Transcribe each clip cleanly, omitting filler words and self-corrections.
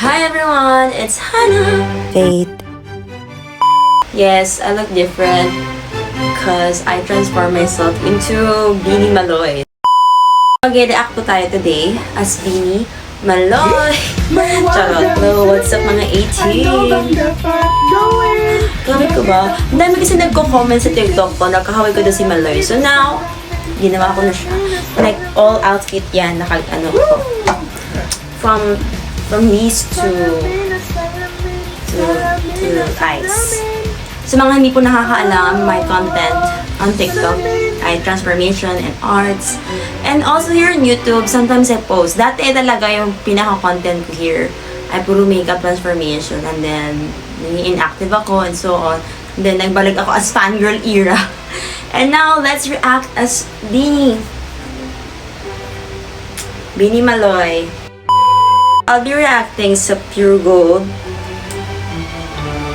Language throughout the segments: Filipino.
Hi everyone, it's Hannah. Faith. Yes, I look different because I transform myself into Beanie Maloy. Mag-react po tayo today as Beanie Maloy. Charot. No, what's up mga 18? Kaway ko ba? Ang dami kasi nagko-comment sa TikTok ko, nakakaway ko doon si Maloy. So now, ginawa ko na siya. Like, all outfit yan, ano ko. From knees to eyes. Sa mga hindi po nakakaalam, my content on TikTok ay transformation and arts. And also here on YouTube, sometimes I post. Dati talaga yung pinaka-content ko here ay puro makeup transformation. And then, inactive ako and so on. And then, nagbalik ako as fangirl era. And now, let's react as Beanie Maloy. I'll be reacting sa Pure Gold.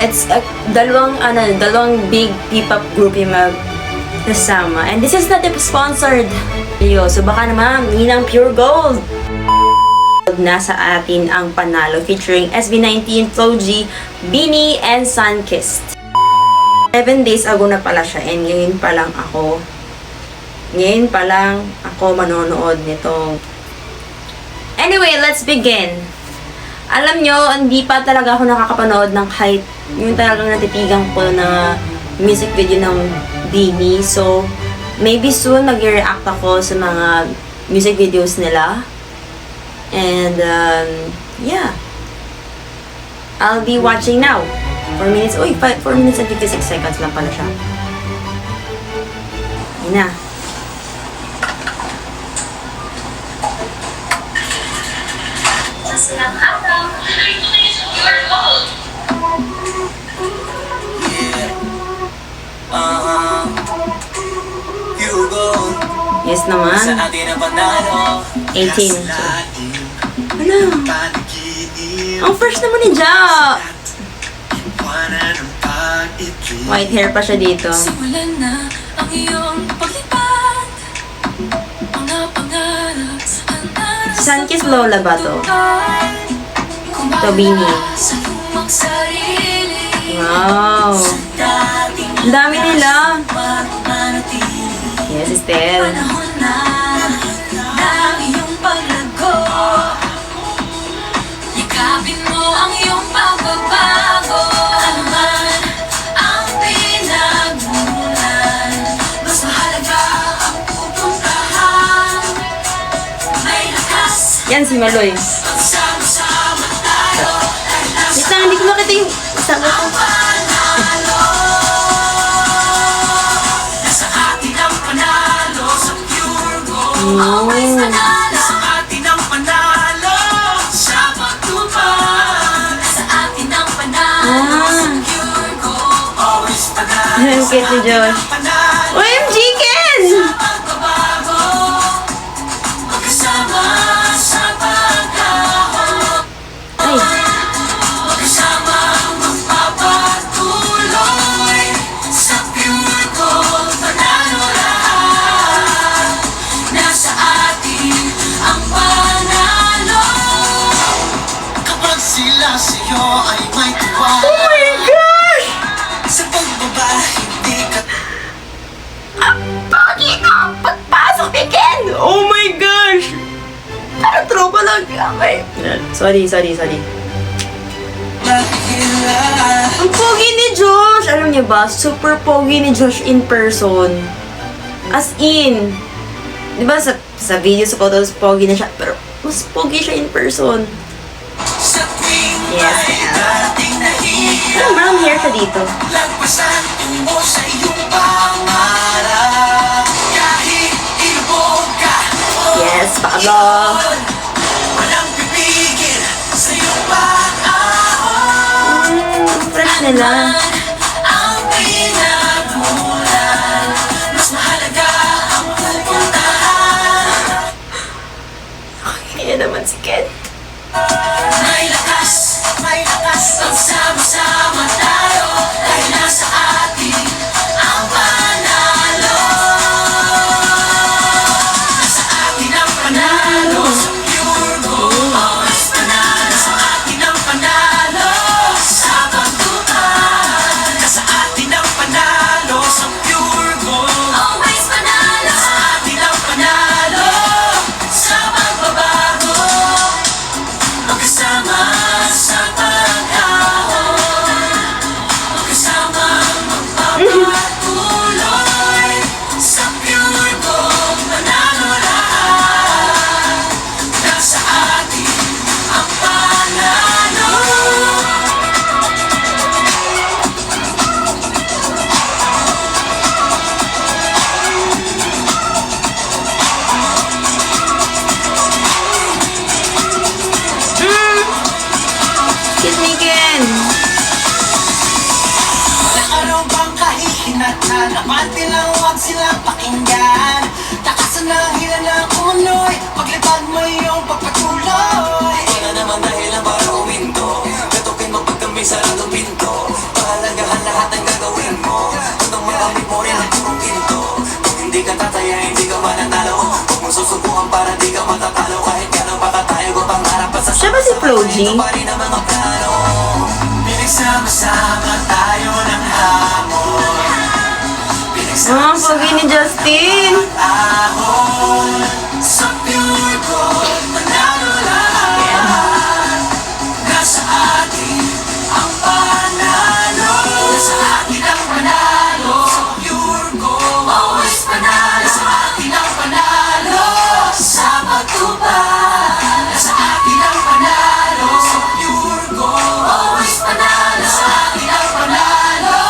It's dalawang big P-pop group yung magkasama. And this is not a sponsored video. So baka naman, ninang Pure Gold. Nasa atin ang panalo featuring SB19, Floji, Beanie, and Sunkissed. 7 days ago na pala siya and ngayon pa lang ako manonood nitong. Anyway, let's begin. Alam nyo, hindi pa talaga ako nakakapanood ng kahit yung talagang natitigang ko na music video ng Beanie. So, maybe soon mag-react ako sa mga music videos nila. And, yeah. I'll be watching now. 4 minutes. Uy, 4 minutes and 56 seconds lang pala siya. Yun na. Silang araw, your gold. Pure gold. Yes naman. Sa atin ang panalo. 18. Ano? Ang first naman ni Ja. White hair pa siya dito. Simulan na ang iyong paglipad. Mga pangarap Sunkissed Lola ba to? To Beanie. Wow. Ang dami nila. Yes, Estelle. Yakapin mo ang iyong pagbabago. Ano man ang pinagmulan, mas mahalaga ang pupuntahan. May lakas. Yan si Maloy. Pagsama-sama tayo. Wait lang, hindi ko makita yung sagot ko. Nasa atin ang panalo sa Pure Gold. Oh. Always panalo. Nasa atin ang panalo sa pagtupad. Nasa atin ang panalo sa Pure Gold. Always panalo. Ang cute ni Josh. OMG, Ken! Pagbabago. Magkasama sa pagkahon. Ay, Magkasama magpapatuloy sa Pure Gold. Panalo lahat. Nasa atin ang panalo. Kapag sila sa'yo ay may tuwa. oh my gosh! Sa pagbaba, hindi ka Bakit ang pagpasok ni Ken? Oh my gosh! Parang tropa lang. Okay. Sorry. mahila. Ang pogi ni Josh! Alam niyo ba, super pogi ni Josh in person. As in. Di ba sa video, sa photos, pogi na siya. Pero mas pogi siya in person. Sa tuwing Yes, may dating na hirap, Parang brown hair siya dito. lagpasan tungo sa iyong pangarap. Kahit ilubog ka o Yes, Pablo. walang pipigil sa iyong pag-ahon. Fresh nila. Ang pinagmulan, mas mahalaga ang pupuntahan. Kaya naman si Ken. May lakas, pagsama-sama tayo. Dahil nasa atin ang panalo. Nasa atin ang panalo sa Pure Gold. Always panalo sa atin ang at amante lang, huwag silang pakinggan. Takasan ng hila ng unoy, paglipad mo iyong pagpatuloy. Wala naman dahilan para uminto, katukin mo pagka may saradong pinto. Pahalagahan lahat ang gagawin mo, hanggang makamit mo rin ang purong ginto. Kung hindi ka tataya, hindi ka mananalo. Huwag mong susubukan para di ka matatalo. Kahit gano'n pa katayo ko pangarap pa sa Siya ba si Flo G? ito pa rin ang mga plano. Pinagsama-sama tayo ng hamon. Pogi ni Justin. Ahon sa pure gold, manalo lahat. Nasa atin ang panalo. Nasa atin ang panalo. Sa pure gold, always panalo. Nasa atin ang panalo. Sa pagtupad, nasa atin ang panalo. Sa pure gold, always panalo. Nasa atin ang panalo.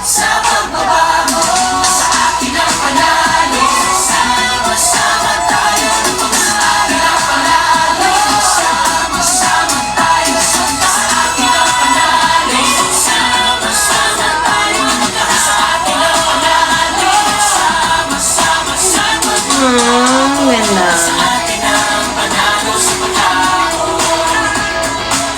Sa pagbabago, nasa atin ang panalo. Sama-sama tayo, nasa atin ang panalo. Sama-sama tayo, nasa atin ang panalo. Sama-sama tayo, nasa atin ang panalo. Sama-sama Ganda. sa atin ang panalo sa pagkao.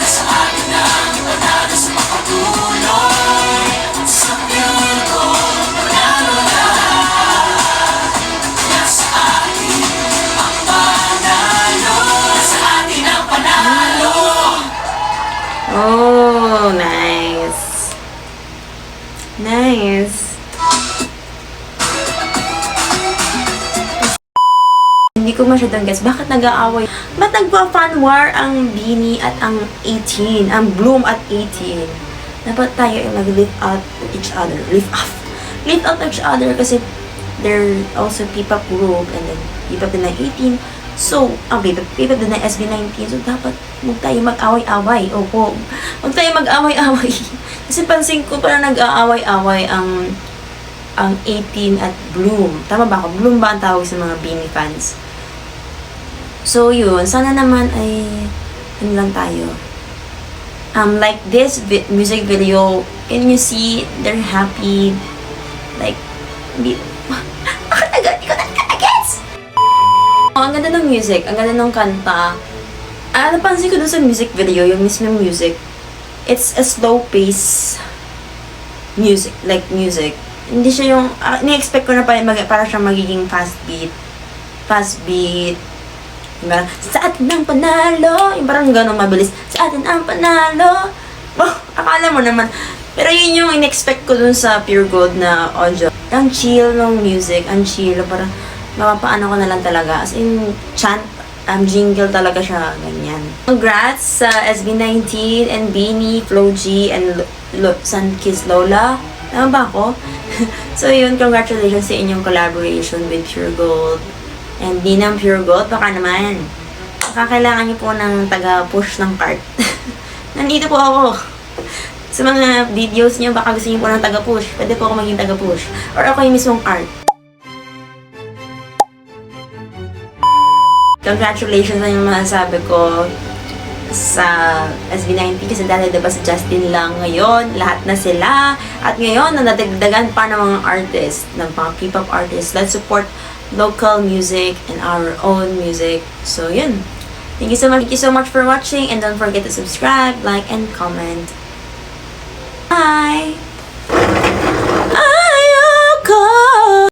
Nasa atin ang panalo sa pagpatuloy. Sa pure gold, panalo lahat. Nasa atin ang panalo. Nasa atin ang panalo. Oh, nice. Nice. Hindi ko masyadong guess, bakit nag-aaway? Ba't nagpa-fan war ang Beanie at ang 18? Ang Bloom at 18? Dapat tayo ay mag-lift out each other. Lift out each other kasi they're also P-pop group and then P-pop din ng 18. So, ang P-pop din ng SB19. So, dapat huwag tayo mag-away-away. Opo. Huwag tayo mag-away-away. Kasi pansin ko parang nag-aaway-away ang 18 at Bloom. Tama ba ako? Bloom ba ang tawag sa mga Beanie fans? So, yun. Sana naman ay ano lang tayo. Like this music video, can you see they're happy? Like, bakit di ko nagkagets? Ang ganda ng music. Ang ganda ng kanta. Napansin ko dun sa music video, yung mismo music, it's a slow pace music. Like, music. Hindi siya yung, ni-expect ko na para siyang magiging fast beat. Yung parang, sa atin ang panalo. Yung parang gano'ng mabilis. Sa atin ang panalo. Oh, akala mo naman. Pero yun yung in-expect ko dun sa Pure Gold na audio. Ang chill ng music. Ang chill. Parang, mapapaano ko na lang talaga. As in, chant, jingle talaga siya. Ganyan. Congrats sa SB19 and Beanie, Flo G, and Sunkiss Lola. Tama ba ako? So yun, congratulations sa inyong collaboration with Pure Gold. And di ng Pure Gold, baka naman. Kakailangan niyo po ng taga-push ng cart. Nandito po ako. Sa mga videos niyo, baka gusto niyo po ng taga-push. Pwede po ako maging taga-push. Or ako yung mismong cart. Congratulations sa yung masasabi ko sa SB19 kasi dahil diba si Justin lang ngayon, lahat na sila. At ngayon, nadagdagan pa ng mga artists, ng mga K-pop artists. Let's support local music and our own music. So, yun. Thank you so much. Thank you so much for watching and don't forget to subscribe, like, and comment. Bye!